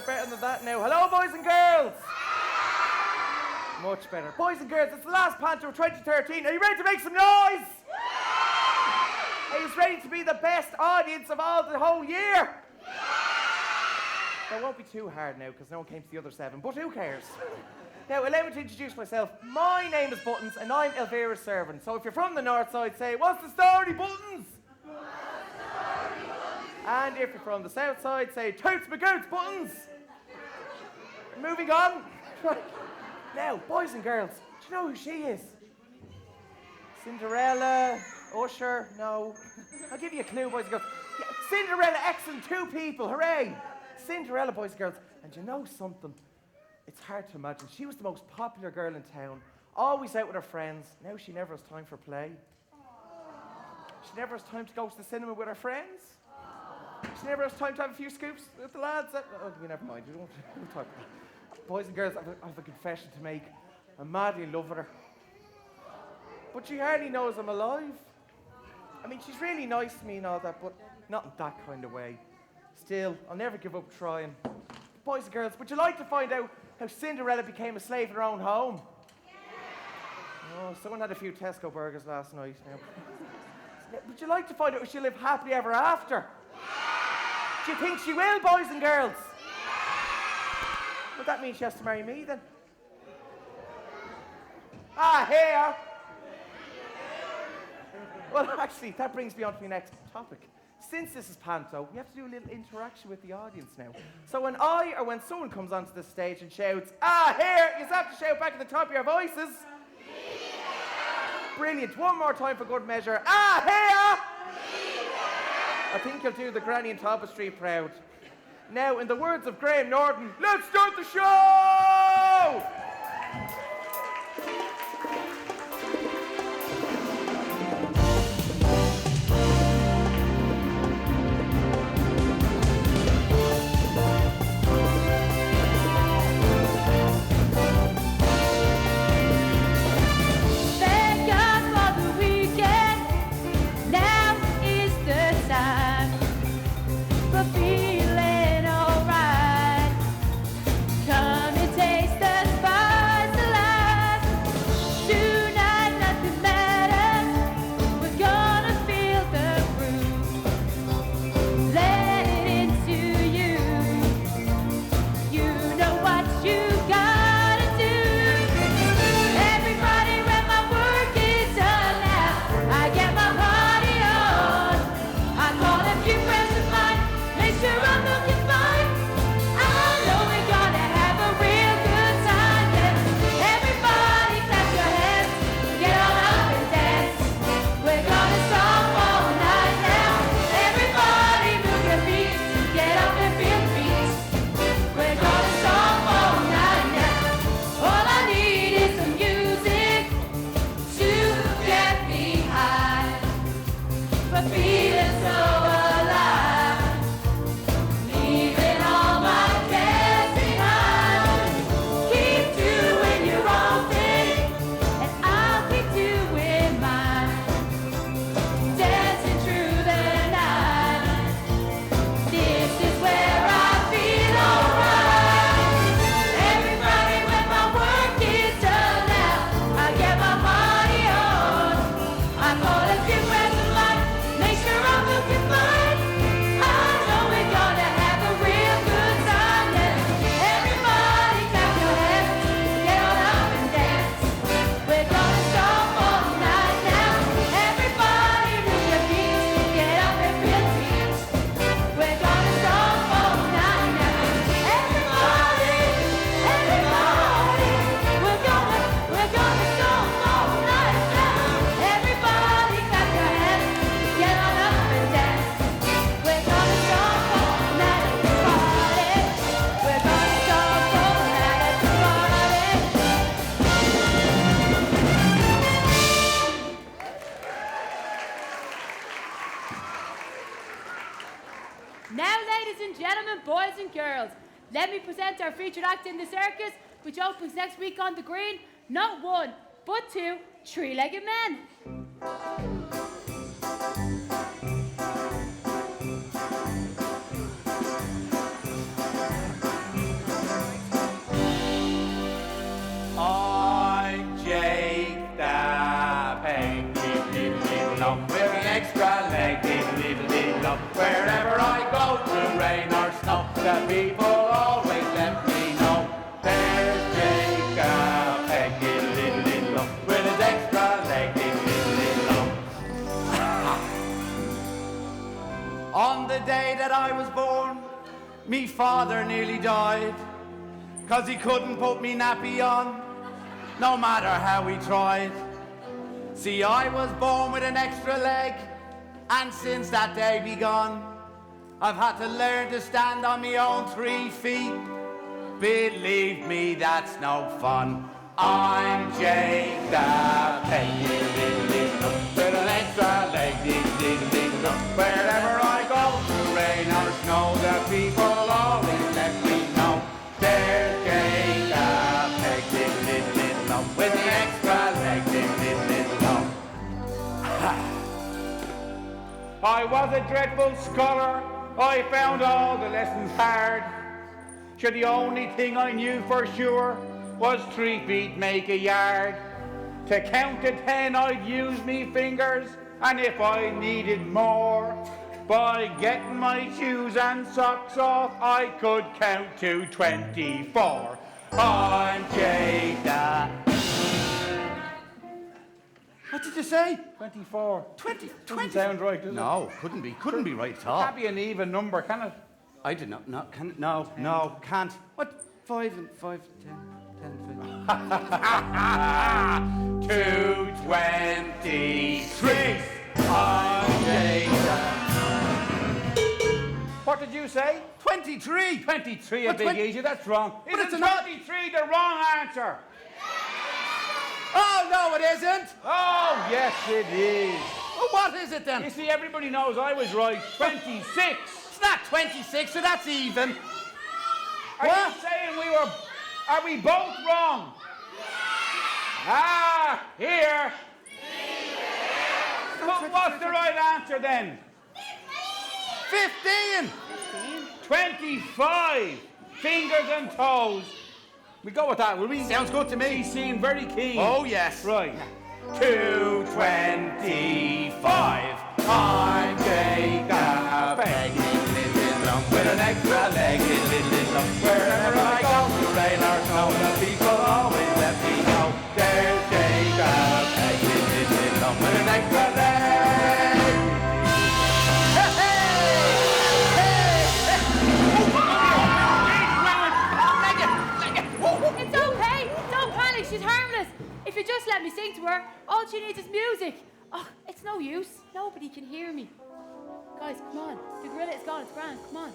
bit better than that now. Hello, boys and girls. Much better. Boys and girls, it's the last Panto of 2013. Are you ready to make some noise? Are you ready to be the best audience of all the whole year? That won't be too hard now because no one came to the other 7, but who cares? Now, allow me to introduce myself. My name is Buttons and I'm Elvira's servant. So if you're from the north side, say, what's the story, Buttons? And if you're from the south side, say, toots my goots, Buttons. Moving on. Now, boys and girls, do you know who she is? Cinderella, Usher, no. I'll give you a clue, boys and girls. Yeah, Cinderella, excellent, 2 people, hooray. Cinderella, boys and girls. And you know something? It's hard to imagine. She was the most popular girl in town, always out with her friends. Now she never has time for play. She never has time to go to the cinema with her friends. She never has time to have a few scoops with the lads. Oh, never mind. We don't talk about that. Boys and girls, I have a confession to make. I'm madly in love with her. But she hardly knows I'm alive. I mean, she's really nice to me and all that, but not in that kind of way. Still, I'll never give up trying. Boys and girls, would you like to find out how Cinderella became a slave in her own home? Oh, someone had a few Tesco burgers last night. Now. Would you like to find out if she'll live happily ever after? Do you think she will, boys and girls? Would that mean she has to marry me then? Here! Well, actually, that brings me on to my next topic. Since this is Panto, we have to do a little interaction with the audience now. So when I or when someone comes onto the stage and shouts, here, you have to shout back at the top of your voices. Brilliant. One more time for good measure. Here! I think you'll do the granny in Talbot Street proud. Now, in the words of Graham Norton, let's start the show! Boys and girls, let me present our featured act in the circus, which opens next week on the green. Not 1, but 2 three-legged men. lump. With the extra leg, diddle lump. Wherever I go, through rain or snow, the people always let me know. There's Jacob Pegg, diddle lump. With his extra leg, diddle lump. On the day that I was born, me father nearly died, 'cause he couldn't put me nappy on, no matter how he tried. See, I was born with an extra leg, and since that day begun, I've had to learn to stand on my own 3 feet. Believe me, that's no fun. I'm Jacob Pegg, with an extra leg, wherever I go, through rain or snow, the people always let me know. There's Jacob Pegg, with the extra leg, I was a dreadful scholar. I found all the lessons hard. Sure, the only thing I knew for sure was 3 feet make a yard. To count to 10, I'd use me fingers, and if I needed more, by getting my shoes and socks off, I could count to 24. I'm Jada. What did you say? 24. 20. Doesn't sound right, does it? No, couldn't be right at all. Can't be an even number, can it? I did not. No, can, no, can't. What? 5 and 5, 10, 10, 223. What did you say? 23. 23, a What, big 20? easy, that's wrong. But Isn't it's not- 23 the wrong answer? Oh, no, it isn't. Oh, yes, it is. Well, what is it then? You see, everybody knows I was right. 26. It's not 26, so that's even. Are What? you saying are we both wrong? Ah, here. What's the right answer then? 15. 25. Fingers and toes. We go with that, will we? Sounds good to me. He seemed very keen. Oh, yes. Right. 225. I'm Jacob Pegg, with an extra leg, wherever I go, to rain or snow, the people always let me know. There's Jacob Pegg, with an extra leg. Hey, It's okay. Don't panic. She's harmless. If you just let me sing to her, all she needs is music. Oh, it's no use. Nobody can hear me. Guys, come on. The gorilla is gone. It's grand. Come on.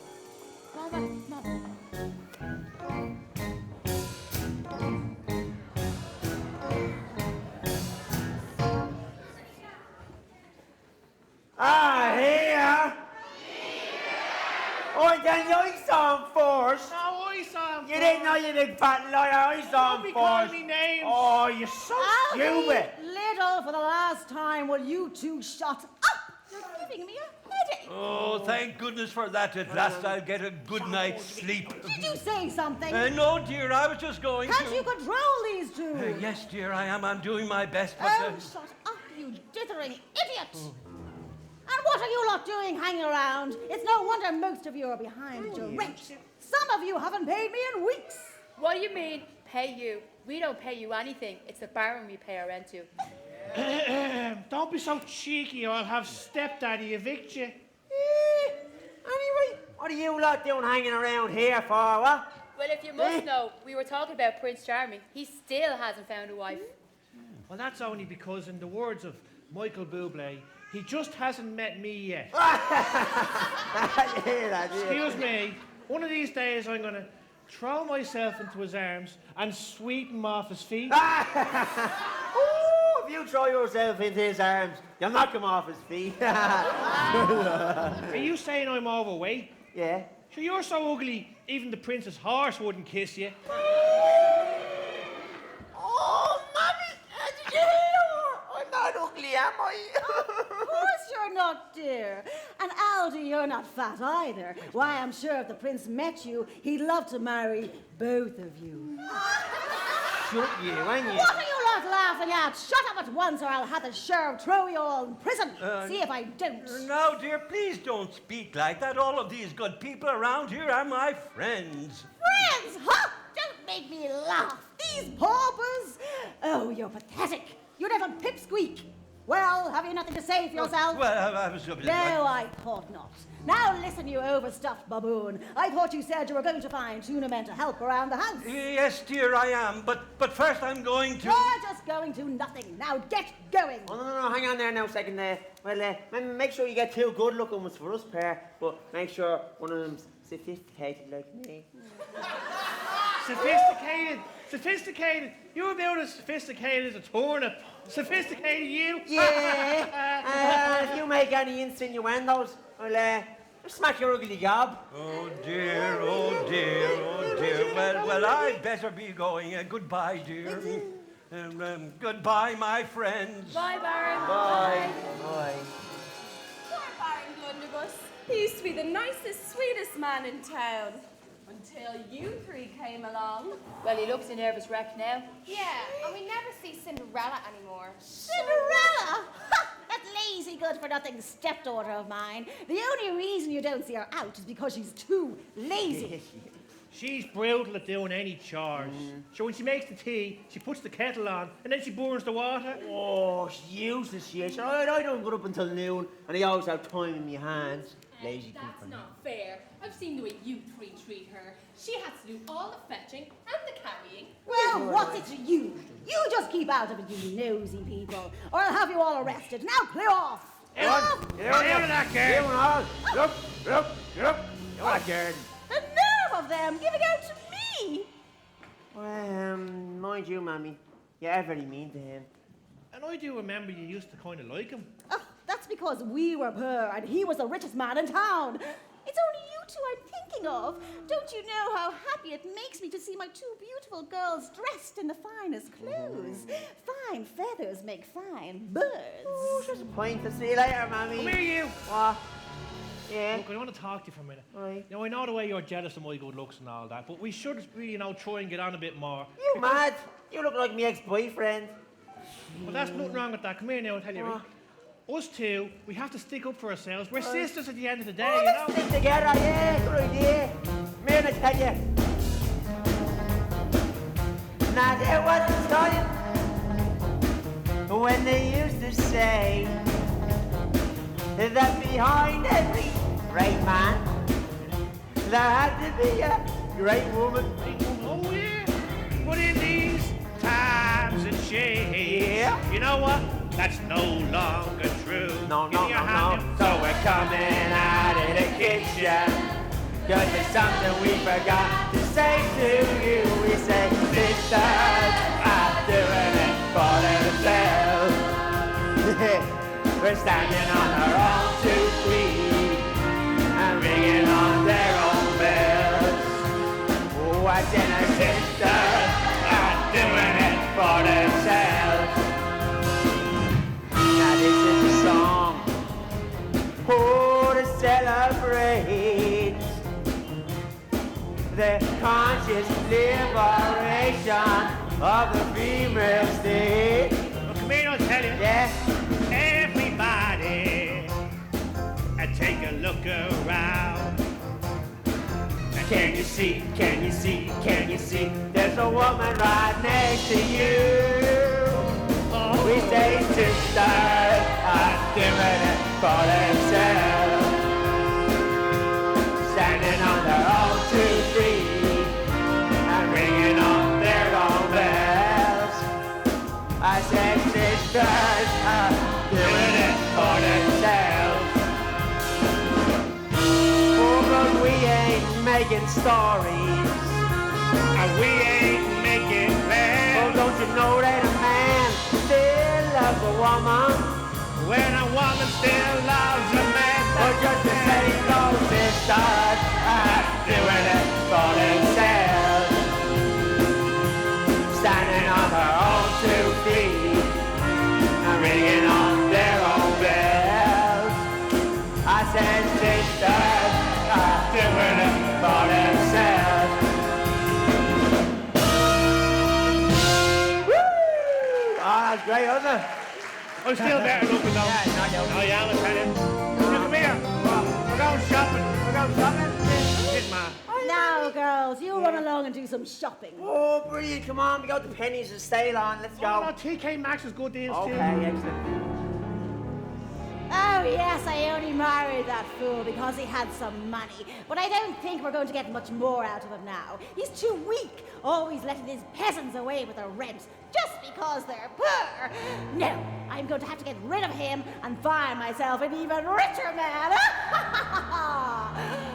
Come on, back. Come on. Ah, here. Oh, then I saw him first. No, I saw him. You didn't know, you big fat liar. I saw Don't him be calling first. me names. Oh, you're so stupid. Little, for the last time, will you two shut up? You're giving me a headache. Oh, thank goodness for that. At last I'll get a good night's sleep. Did you say something? No, dear, I was just going Can't to... you control these two? Yes, dear, I am. I'm doing my best, but... Oh, shut up, you dithering idiot! And what are you lot doing hanging around? It's no wonder most of you are behind your rent. Some of you haven't paid me in weeks. What do you mean, pay you? We don't pay you anything. It's the baron we pay our rent to. Don't be so cheeky or I'll have stepdaddy evict you. Anyway, what are you lot doing hanging around here for, what? Well, if you must know, we were talking about Prince Charming. He still hasn't found a wife. Well, that's only because, in the words of Michael Bublé, he just hasn't met me yet. Excuse me. One of these days, I'm going to throw myself into his arms and sweep him off his feet. Oh, if you throw yourself into his arms, you'll knock him off his feet. Are you saying I'm overweight? Yeah. Sure, you're so ugly, even the prince's horse wouldn't kiss you. Oh, Mommy, did you hear? I'm not ugly, am I? Of course you're not, dear. And Aldi, you're not fat either. Why, I'm sure if the prince met you, he'd love to marry both of you. shut you, ain't you? What are you lot laughing at? Shut up at once or I'll have the sheriff throw you all in prison. See if I don't. Now, dear, please don't speak like that. All of these good people around here are my friends. Friends, huh? Don't make me laugh. These paupers. Oh, you're pathetic. You're not a pipsqueak. Well, have you nothing to say for yourself? Well, I was... No, I thought not. Now listen, you overstuffed baboon. I thought you said you were going to find tuna men to help around the house. Yes, dear, I am. But first I'm going to... You're just going to nothing. Now get going. Oh, no, hang on there now a second there. Well, make sure you get two good-looking ones for us pair, but make sure one of them's sophisticated like me. Sophisticated. Sophisticated. You're about as sophisticated as a turnip. Sophisticated, you? Yeah. If you make any insinuendos, I'll smack your ugly gob. Oh, dear, oh, dear, oh, dear. Well, I'd better be going. Goodbye, dear. Goodbye, my friends. Bye, Baron. Bye. Poor Baron Blunderbuss. He used to be the nicest, sweetest man in town. Until you three came along. Well, he looks a nervous wreck now. Yeah, and we never see Cinderella anymore. Cinderella? Ha! That lazy, good-for-nothing stepdaughter of mine. The only reason you don't see her out is because she's too lazy. She's brutal at doing any chores. So when she makes the tea, she puts the kettle on, and then she burns the water. Oh, she's useless, she is. I don't get up until noon, and I always have time in my hands. Lazy That's people. not fair. I've seen the way you three treat her. She has to do all the fetching and the carrying. Well, what's it to you? You just keep out of it, you nosy people, or I'll have you all arrested. Now clear off! Clear off! Get out of that girl! Look. You're a girl. The nerve of them giving out to me! Well, mind you, Mammy, you're very mean to him. And I do remember you used to kind of like him. Oh, that's because we were poor and he was the richest man in town. It's only you two I'm thinking of. Don't you know how happy it makes me to see my two beautiful girls dressed in the finest clothes? Fine feathers make fine birds. Oh, just a point to see you later, Mammy. Come here, you! What? Yeah? Look, I want to talk to you for a minute. Aye. Now, I know the way you're jealous of my good looks and all that, but we should, try and get on a bit more. You mad? You look like my ex-boyfriend. Well, there's nothing wrong with that. Come here now, I'll tell you. Right? Us two, we have to stick up for ourselves. We're sisters at the end of the day, Oh, you let's know? stick together, yeah, good idea. Come here and I tell you. Now there was a time when they used to say that behind every great man there had to be a great woman. Oh, yeah. But in these times and shades, Yeah. you know what? That's no longer true. No. Give me your hand. So we're coming out of the kitchen, 'cause there's something we forgot to say to you. We say, sisters are doing it for themselves. We're standing on our own 2 feet and ringing on their own bells. Watching our sisters are doing it for themselves. Now this is the song, oh, to celebrate the conscious liberation of the female state. Well, come here, I'll tell you. Yeah? Everybody, take a look around. Can you see, there's a woman right next to you. We say sisters are doing it for themselves, standing on their own 2 feet and ringing on their own bells. I say sisters are doing it for themselves. Oh, but we ain't making stories, And we ain't making plans. oh, don't you know that a man still loves a woman? When a woman still loves a man, Or just the same those sisters are doing it for themselves, standing on their own 2 feet and ringing on their own bells. I said sisters are doing it for themselves. right, wasn't it? I'm still better looking though. Yeah, not you. Oh, yeah, I'll tell you. Now, come here. We're going shopping. We're going shopping. Shit, man. Now, girls, you run along and do some shopping. Oh, brilliant. Come on, we go to Penny's and stay on. Let's Oh, go. no, TK Maxx has good deals too. Okay, excellent. Oh, yes, I only married that fool because he had some money. But I don't think we're going to get much more out of him now. He's too weak, always letting his peasants away with their rent just because they're poor. No, I'm going to have to get rid of him and find myself an even richer man.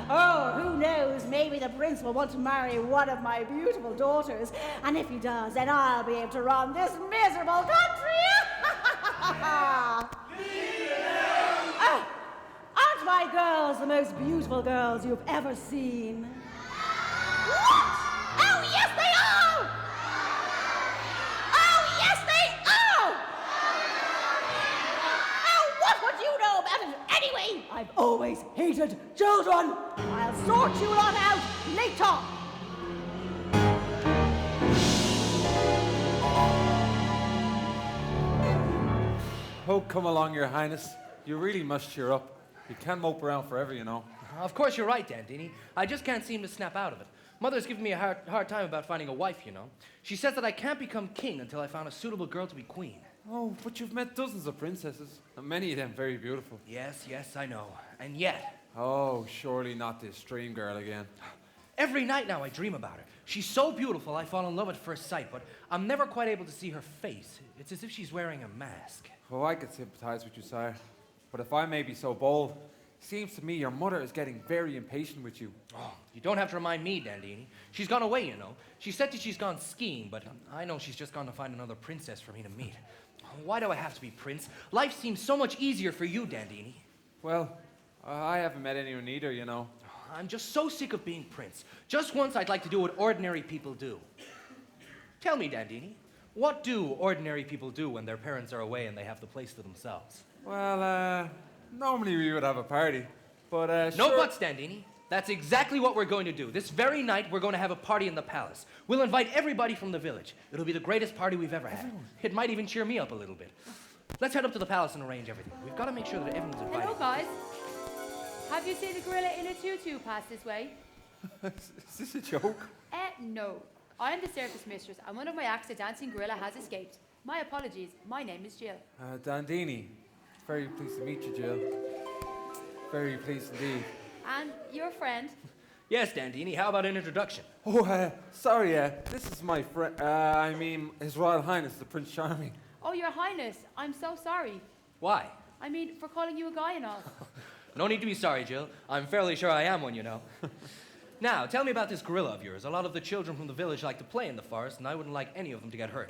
Oh, who knows? Maybe the prince will want to marry one of my beautiful daughters. And if he does, then I'll be able to run this miserable country. Oh, aren't my girls the most beautiful girls you've ever seen? What? Oh, yes, they are! Oh, yes, they are! Oh, what would you know about it anyway? I've always hated children. I'll sort you lot out later. Oh, come along, Your Highness. You really must cheer up. You can't mope around forever, you know. Of course you're right, Dandini. I just can't seem to snap out of it. Mother's giving me a hard time about finding a wife, you know. She says that I can't become king until I found a suitable girl to be queen. Oh, but you've met dozens of princesses, and many of them very beautiful. Yes, I know. And yet... Oh, surely not this dream girl again. Every night now I dream about her. She's so beautiful I fall in love at first sight, but I'm never quite able to see her face. It's as if she's wearing a mask. Oh, I could sympathize with you, sire. But if I may be so bold, seems to me your mother is getting very impatient with you. Oh, you don't have to remind me, Dandini. She's gone away, you know. She said that she's gone skiing, but I know she's just gone to find another princess for me to meet. Why do I have to be prince? Life seems so much easier for you, Dandini. Well, I haven't met anyone either, you know. I'm just so sick of being prince. Just once I'd like to do what ordinary people do. Tell me, Dandini, what do ordinary people do when their parents are away and they have the place to themselves? Well, normally we would have a party, but No sure. buts, Dandini. That's exactly what we're going to do. This very night, we're going to have a party in the palace. We'll invite everybody from the village. It'll be the greatest party we've ever had. It might even cheer me up a little bit. Let's head up to the palace and arrange everything. We've got to make sure that everyone's invited. Hello, guys. Have you seen the gorilla in a tutu pass this way? Is this a joke? No. I am the circus mistress, and one of my acts, the dancing gorilla, has escaped. My apologies. My name is Jill. Dandini, very pleased to meet you, Jill. Very pleased indeed. And your friend? Yes, Dandini, how about an introduction? Oh, sorry, this is my friend, I mean, His Royal Highness, the Prince Charming. Oh, your highness. I'm so sorry. Why? I mean, for calling you a guy and all. No need to be sorry, Jill. I'm fairly sure I am one, you know. Now, tell me about this gorilla of yours. A lot of the children from the village like to play in the forest, and I wouldn't like any of them to get hurt.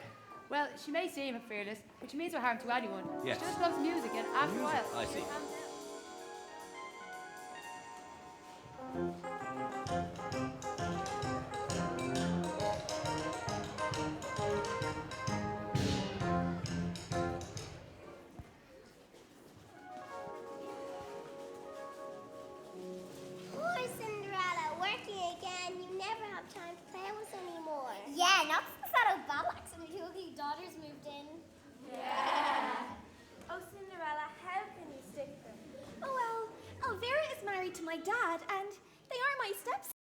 Well, she may seem fearless, but she means no harm to anyone. Yes. She just loves music, and after a while... I see. Poor Cinderella, working again. You never have time to play with us anymore. Yeah, not since that old Ballax and the two ugly daughters moved in. Oh, Cinderella, how can you stick them? Oh, well, Elvira is married to my dad, and they are my stepsons.